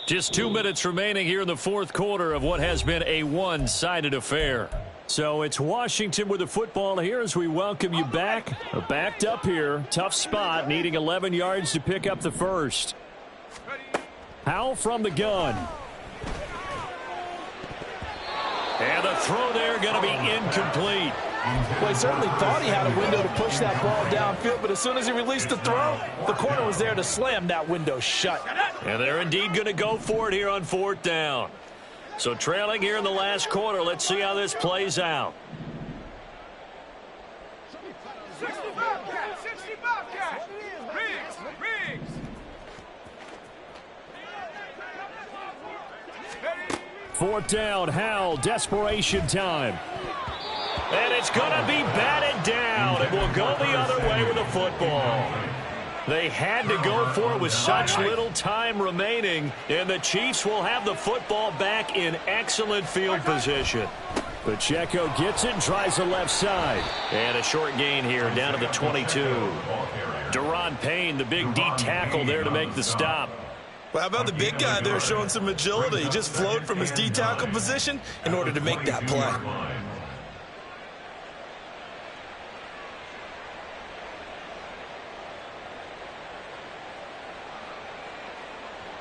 Just 2 minutes remaining here in the fourth quarter of what has been a one-sided affair. So it's Washington with the football here as we welcome you back. Backed up here. Tough spot, needing 11 yards to pick up the first. Howell from the gun. And the throw there going to be incomplete. Well, he certainly thought he had a window to push that ball downfield, but as soon as he released the throw, the corner was there to slam that window shut. And they're indeed going to go for it here on fourth down. So trailing here in the last quarter, let's see how this plays out. 65 cat, 65 cat. Riggs, Riggs. Fourth down, Howell, desperation time. And it's going to be batted down. It will go the other way with the football. They had to go for it with such little time remaining, and the Chiefs will have the football back in excellent field position. Pacheco gets it, tries the left side. And a short gain here down to the 22. Deron Payne, the big D tackle there to make the stop. Well, how about the big guy there showing some agility? He just flowed from his D tackle position in order to make that play.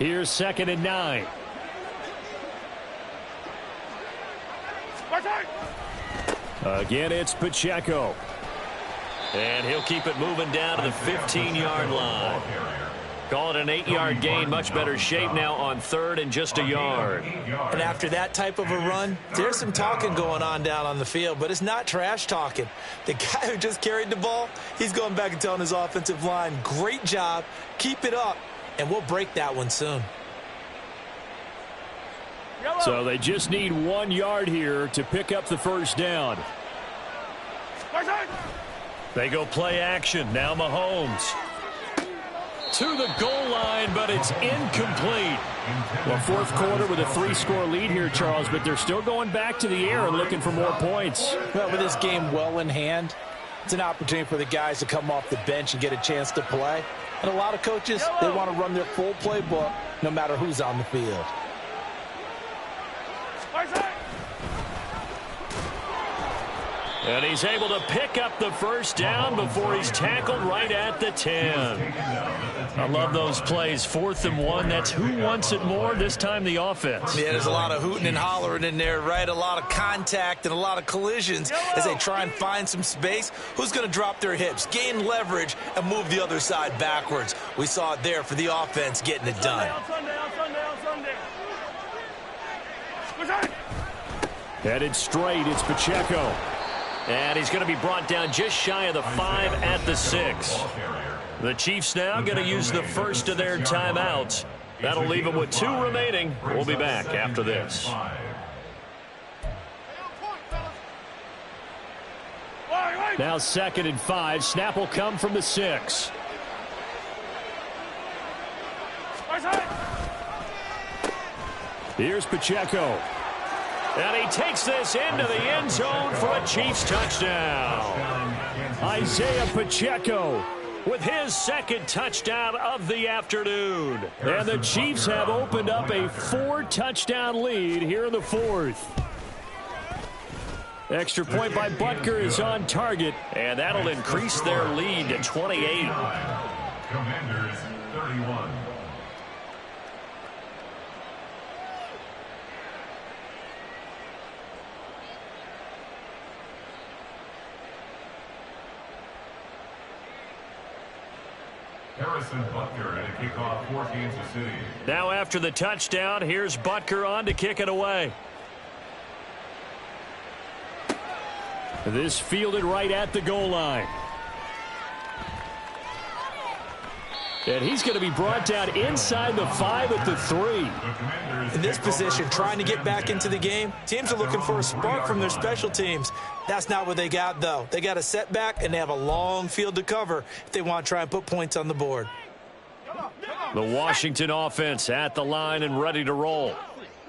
Here's 2nd and 9. Again, it's Pacheco. And he'll keep it moving down to the 15-yard line. Call it an 8-yard gain. Much better shape now on 3rd and just a yard. And after that type of a run, there's some talking going on down on the field, but it's not trash talking. The guy who just carried the ball, he's going back and telling his offensive line, great job, keep it up, and we'll break that one soon. So they just need 1 yard here to pick up the first down. They go play action. Now Mahomes. To the goal line, but it's incomplete. Well, fourth quarter with a 3-score lead here, Charles, but they're still going back to the air and looking for more points. Well, with this game well in hand, it's an opportunity for the guys to come off the bench and get a chance to play. And a lot of coaches, they want to run their full playbook no matter who's on the field. And he's able to pick up the first down before he's tackled right at the 10. I love those plays. 4th and 1. That's who wants it more, this time the offense. Yeah, there's a lot of hooting and hollering in there, right? A lot of contact and a lot of collisions as they try and find some space. Who's going to drop their hips, gain leverage, and move the other side backwards? We saw it there for the offense getting it done. Headed straight, it's Pacheco. And he's going to be brought down just shy of the 5 at the 6. The Chiefs now going to use the first of their timeouts. That'll leave them with 2 remaining. We'll be back after this. Now 2nd and 5. Snap will come from the 6. Here's Pacheco. And he takes this into the end zone for a Chiefs touchdown. Isaiah Pacheco with his 2nd touchdown of the afternoon. And the Chiefs have opened up a 4-touchdown lead here in the 4th. Extra point by Butker is on target, and that'll increase their lead to 28. Commanders 31. Harrison Butker at a kickoff for Kansas City. Now after the touchdown, here's Butker on to kick it away. This fielded right at the goal line. And he's going to be brought down inside the 5 at the 3. In this position, trying to get back into the game, teams are looking for a spark from their special teams. That's not what they got, though. They got a setback, and they have a long field to cover if they want to try and put points on the board. The Washington offense at the line and ready to roll.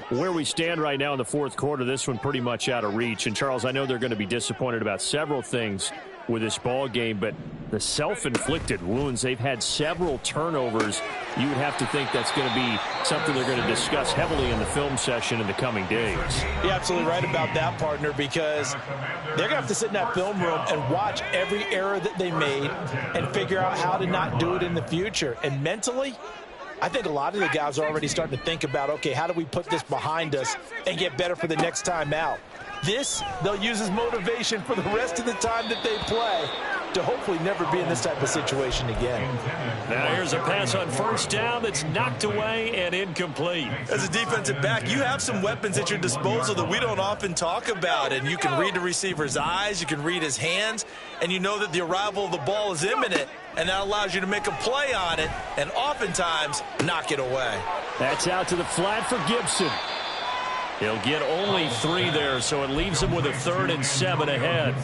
Where we stand right now in the fourth quarter, this one pretty much out of reach. And, Charles, I know they're going to be disappointed about several things. with this ball game, but the self-inflicted wounds, they've had several turnovers. You would have to think that's going to be something they're going to discuss heavily in the film session in the coming days. You're absolutely right about that, partner, because they're going to have to sit in that film room and watch every error that they made and figure out how to not do it in the future. And mentally, I think a lot of the guys are already starting to think about, okay, how do we put this behind us and get better for the next time out? This, they'll use as motivation for the rest of the time that they play to hopefully never be in this type of situation again. Now here's a pass on first down that's knocked away and incomplete. As a defensive back, you have some weapons at your disposal that we don't often talk about, and you can read the receiver's eyes, you can read his hands, and you know that the arrival of the ball is imminent, and that allows you to make a play on it and oftentimes knock it away. That's out to the flat for Gibson. He'll get only 3 there, so it leaves them with a 3rd and 7 ahead.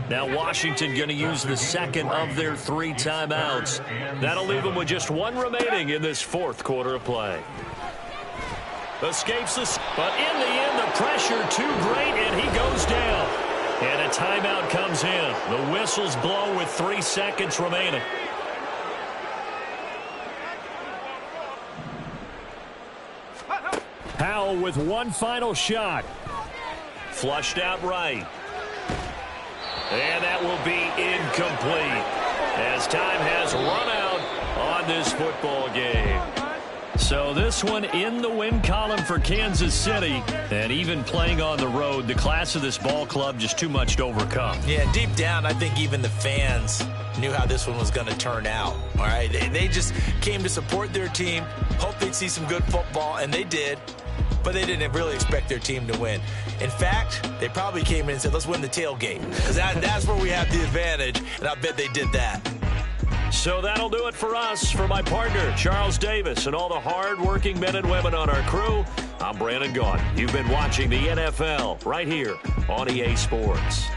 Now Washington going to use the second of their 3 timeouts. That'll leave them with just 1 remaining in this 4th quarter of play. Escapes this, but in the end, the pressure too great, and he goes down. And a timeout comes in. The whistles blow with 3 seconds remaining. Powell with one final shot. Flushed out right. And that will be incomplete as time has run out on this football game. So this one in the win column for Kansas City. And even playing on the road, the class of this ball club just too much to overcome. Yeah, deep down, I think even the fans knew how this one was going to turn out. All right, they just came to support their team, hoped they'd see some good football, and they did. But they didn't really expect their team to win. In fact, they probably came in and said, let's win the tailgate. Because that's where we have the advantage, and I bet they did that. So that'll do it for us. For my partner, Charles Davis, and all the hard-working men and women on our crew, I'm Brandon Gaudin. You've been watching the NFL right here on EA Sports.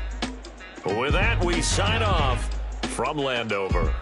With that, we sign off from Landover.